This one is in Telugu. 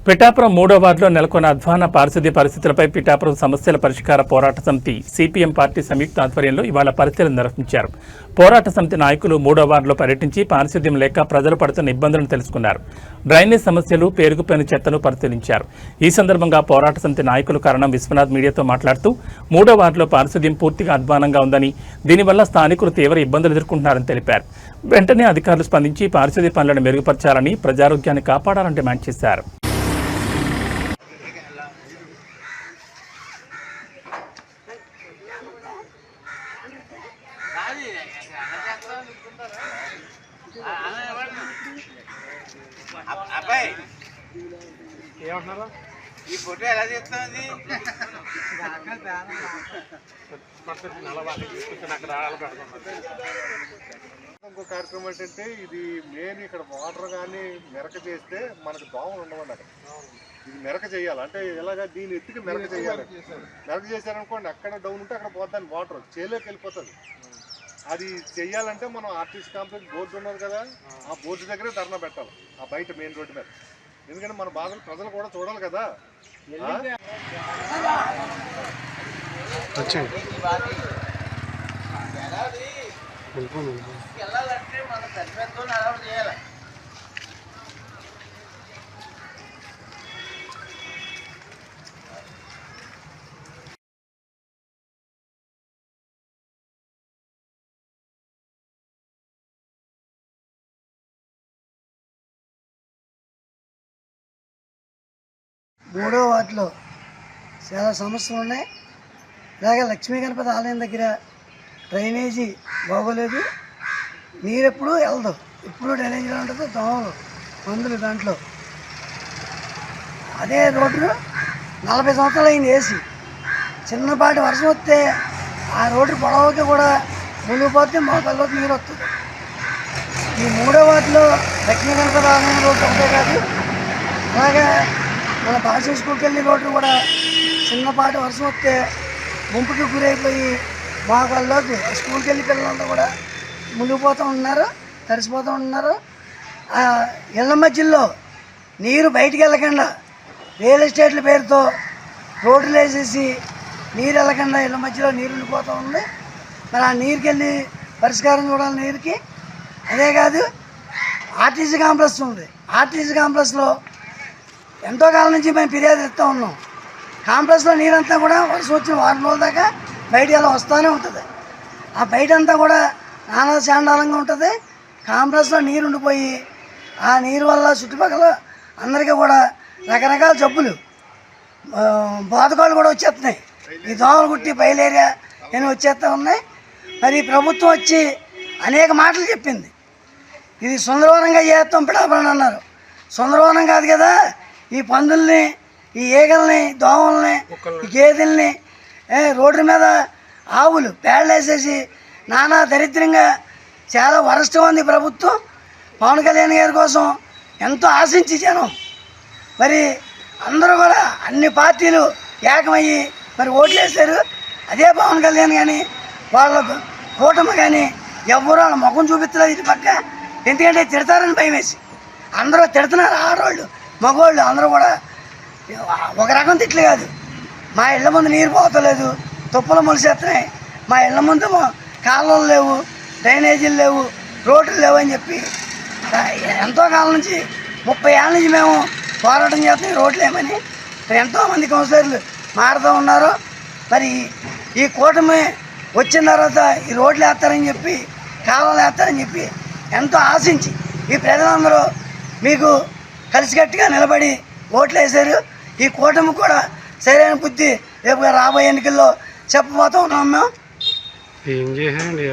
పిఠాపురం 3వ వార్డులో నెలకొన్న అధ్వాన పారిశుద్ధ్య పరిస్థితులపై పిఠాపురం సమస్యల పరిష్కార పోరాట సమితి సిపిఎం పార్టీ సంయుక్త ఆధ్వర్యంలో ఇవాళ పరిశీలన నిర్వహించారు. పోరాట సమితి నాయకులు 3వ వార్డులో పర్యటించి పారిశుద్ధ్యం లేక ప్రజలు పడుతున్న ఇబ్బందులను తెలుసుకున్నారు. డ్రైనేజ్ సమస్యలు, పేరుకుపోయిన చెత్తను పరిశీలించారు. ఈ సందర్భంగా పోరాట సమితి నాయకులు కరణం విశ్వనాథ్ మీడియాతో మాట్లాడుతూ 3వ వార్డులో పారిశుద్ధ్యం పూర్తిగా అధ్వానంగా ఉందని, దీనివల్ల స్థానికులు తీవ్ర ఇబ్బందులు ఎదుర్కొంటున్నారని తెలిపారు. వెంటనే అధికారులు స్పందించి పారిశుద్ధ్య పనులను మెరుగుపరచాలని, ప్రజారోగ్యాన్ని కాపాడాలని డిమాండ్ చేశారు. అబ్బాయి ఏమంటున్నారు? ఈ ఫోటో ఎలా చేస్తుంది? ఇంకో కార్యక్రమం ఏంటంటే ఇది మెయిన్ ఇక్కడ వాటర్ కానీ మెరక చేస్తే మనకు దోమలు ఉండవండి. అక్కడ ఇది మెరక చేయాలి అంటే ఎలాగా దీని ఎత్తుకి మెరక చేయాలి. మెరక చేశారనుకోండి అక్కడ డౌన్ ఉంటే అక్కడ పోతాను వాటర్ చేలోకి వెళ్ళిపోతుంది. అది చెయ్యాలంటే మనం ఆర్టీసీ కాంప్లెక్స్ బోర్డు ఉన్నారు కదా, ఆ బోర్డు దగ్గరే ధర్నా పెట్టాలి, ఆ బయట మెయిన్ రోడ్డు మీద. ఎందుకంటే మన బాధలు ప్రజలు కూడా చూడాలి కదా. మూడో వార్డులో చాలా సమస్యలు ఉన్నాయి. ఇలాగే లక్ష్మీ గణపతి ఆలయం దగ్గర డ్రైనేజీ బాగోలేదు, నీరు ఎప్పుడు వెళ్దు, ఎప్పుడు డ్రైనేజీలో ఉంటుంది, దోమలు మందులు దాంట్లో. అదే రోడ్డు 40 సంవత్సరాలు అయింది వేసి, చిన్నపాటి వర్షం వస్తే ఆ రోడ్డు పొడవుకి కూడా మునిగిపోతే మోకాళ్ళలోకి నీరు వస్తుంది. ఈ మూడో వార్డులో లక్ష్మీ గణపతి ఆలయం రోడ్డు ఒకటే కాదు, అలాగే మన భాష స్కూల్కి వెళ్ళి రోడ్డు కూడా చిన్నపాటి వర్షం వస్తే ముంపుకి గురైపోయి మోకాళ్ళలోకి స్కూల్కి వెళ్ళి పిల్లలంతా కూడా మునిగిపోతూ ఉన్నారు, తడిసిపోతూ ఉన్నారు. ఇళ్ళ మధ్యలో నీరు బయటికి వెళ్ళకుండా రియల్ ఎస్టేట్ల పేరుతో రోడ్లు వేసేసి నీరు వెళ్ళకుండా ఇళ్ళ మధ్యలో నీరు ఉండిపోతూ ఉంది. మరి ఆ నీరుకి వెళ్ళి పరిష్కారం చూడాలి నీరుకి. అదే కాదు, ఆర్టీసీ కాంప్లెక్స్ ఉంది. ఆర్టీసీ కాంప్లెక్స్లో ఎంతో కాలం నుంచి మేము ఫిర్యాదు ఇస్తూ ఉన్నాం. కాంప్లెక్స్లో నీరంతా కూడా వర్షం వచ్చిన 4 రోజుల దాకా బయటికి అలా వస్తూనే ఉంటుంది. ఆ బయట అంతా కూడా నానా చాండాలంగా ఉంటుంది. కాంప్లెక్స్లో నీరు ఉండిపోయి ఆ నీరు వల్ల చుట్టుపక్కల అందరికీ కూడా రకరకాల జబ్బులు, బాధకాలు కూడా వచ్చేస్తున్నాయి. ఈ దోమలు కుట్టి బయలేరియా అని వచ్చేస్తూ ఉన్నాయి. మరి ప్రభుత్వం వచ్చి అనేక మాటలు చెప్పింది, ఇది సుందరవనంగా చేస్తాం పిఠాపురం అన్నారు. సుందరవనం కాదు కదా, ఈ పందుల్ని, ఈ ఈగల్ని, దోమల్ని, ఈ గేదెల్ని, రోడ్డు మీద ఆవులు పేడలేసేసి నానా దరిద్రంగా చాలా వరస్ట్గా ఉంది ప్రభుత్వం. పవన్ కళ్యాణ్ గారి కోసం ఎంతో ఆశించి జనం, మరి అందరూ కూడా అన్ని పార్టీలు ఏకమయ్యి మరి ఓట్లు వేశారు. అదే పవన్ కళ్యాణ్ కానీ వాళ్ళ కూటమి కానీ ఎవరు వాళ్ళ ముఖం చూపించలేదు ఇటు పక్క. ఎందుకంటే తిడతారని భయం వేసి అందరూ తిడుతున్నారు. ఆడవాళ్ళు మగవాళ్ళు అందరూ కూడా ఒక రకం తిట్లు కాదు. మా ఇళ్ళ ముందు నీరు పోతలేదు, తుప్పలు మొలిసేస్తున్నాయి, మా ఇళ్ళ ముందు కాలువలు లేవు, డ్రైనేజీలు లేవు, రోడ్లు లేవు అని చెప్పి ఎంతో కాలం నుంచి 30 ఏళ్ళ నుంచి మేము పోరాటం చేస్తున్నాం రోడ్లు లేమని. ఎంతోమంది కౌన్సిలర్లు మారుతూ ఉన్నారు. మరి ఈ కూటమి వచ్చిన తర్వాత ఈ రోడ్లు వేస్తారని చెప్పి, కాలువలు వేస్తారని చెప్పి ఎంతో ఆశించి ఈ ప్రజలందరూ మీకు కలిసికట్టుగా నిలబడి ఓట్లు వేశారు. ఈ కూటమి కూడా సరైన బుద్ధి రేపు రాబోయే ఎన్నికల్లో చెప్పబోతూ ఉన్నాం. మేము ఏం చేశానండి.